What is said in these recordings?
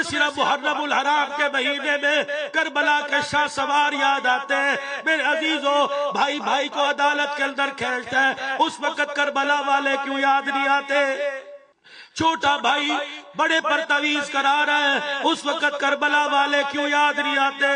تمہیں صرف محرم الحرام کے مہینے میں کربلا کے شاہ سوار یاد آتے ہیں؟ میرے عزیزو، بھائی بھائی کو عدالت کے اندر کھینچتا ہے، اس وقت کربلا والے کیوں یاد نہیں آتے؟ چھوٹا بھائی بڑے پر تویز کرا رہا ہے، اس وقت کربلا والے کیوں یاد نہیں آتے؟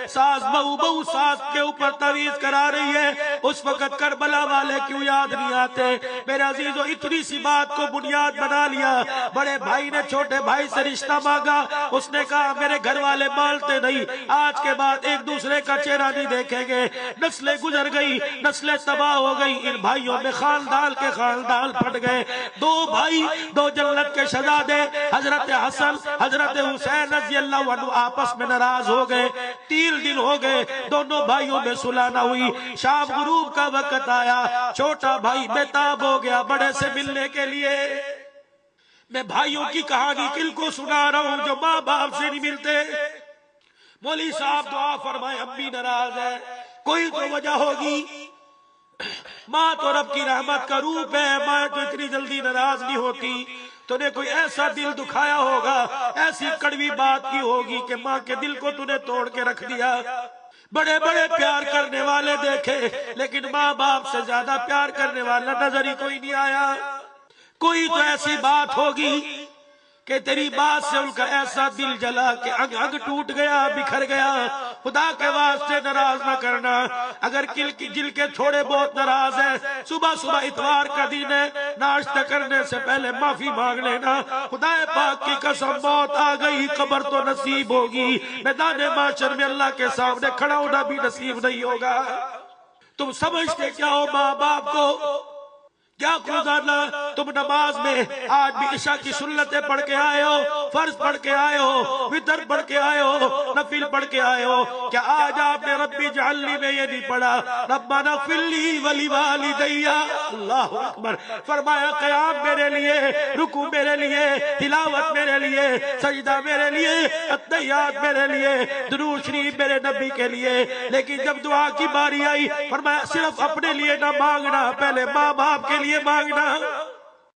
ساس بہو ساس کے اوپر تویز کرا رہی ہے، اس وقت کربلا والے کیوں یاد نہیں آتے؟ میرے عزیزو، اتنی سی بات کو بنیاد بنا لیا۔ بڑے بھائی نے چھوٹے بھائی سے رشتہ مانگا، اس نے کہا میرے گھر والے مانتے نہیں، آج کے بعد ایک دوسرے کا چہرہ نہیں دیکھیں گے۔ نسلیں گزر گئی، نسلیں تباہ ہو گئی، ان بھائیوں میں خاندان کے خاندان پھٹ گئے۔ دو بھائی، دو جنت کے شہزادے، حضرت حسن حضرت حسین رضی اللہ عنہ آپس میں ناراض ہو گئے۔ 3 دن ہو گئے، دونوں بھائیوں میں صلح نہ ہوئی۔ شام غروب کا وقت آیا، چھوٹا بھائی بےتاب ہو گیا بڑے سے ملنے کے لیے۔ میں بھائیوں کی کہانی کل کو سنا رہا ہوں جو ماں باپ سے نہیں ملتے۔ مولوی صاحب دعا فرمائے، امی ناراض ہے، کوئی تو وجہ ہوگی۔ ماں تو رب کی رحمت کا روپ ہے، ماں تو اتنی جلدی ناراض نہیں ہوتی۔ تو نے کوئی ایسا دل دکھایا ہوگا، ایسی کڑوی بات کی ہوگی کہ ماں کے دل کو تو نے توڑ کے رکھ دیا۔ بڑے بڑے پیار کرنے والے دیکھے، لیکن ماں باپ سے زیادہ پیار کرنے والا نظر ہی کوئی نہیں آیا۔ کوئی تو ایسی بات ہوگی کہ تیری بات سے ان کا ایسا دل جلا کہ انگ انگ ٹوٹ گیا، بکھر گیا۔ خدا کے واسطے ناراض نہ کرنا۔ اگر جل کے تھوڑے بہت ناراض ہیں، صبح صبح اتوار کا دن ہے، ناشتہ کرنے سے پہلے معافی مانگ لینا۔ خدا پاک کی قسم، موت آ گئی قبر تو نصیب ہوگی، میدان محشر میں اللہ کے سامنے کھڑا ہونا بھی نصیب نہیں ہوگا۔ تم سمجھتے کیا ہو ماں باپ کو؟ کیا گزارنا؟ تم نماز میں آج بھی عشاء کی سنتیں پڑھ کے آئے ہو، فرض پڑھ کے آئے ہو، وتر پڑھ کے آئے ہو، نفل پڑھ کے آئے ہو؟ کیا آج آپ نے ربی اجعلنی میں یہ نہیں پڑھا ربنا اغفر لی ولوالدی؟ اللہ اکبر! فرمایا قیام میرے لیے، رکوع میرے لیے، تلاوت میرے لیے، سجدہ میرے لیے، التحیات میرے لیے، درود شریف میرے نبی کے لیے۔ لیکن جب دعا کی باری آئی، فرمایا صرف اپنے لیے نہ مانگنا، پہلے ماں باپ کے لیے مانگنا۔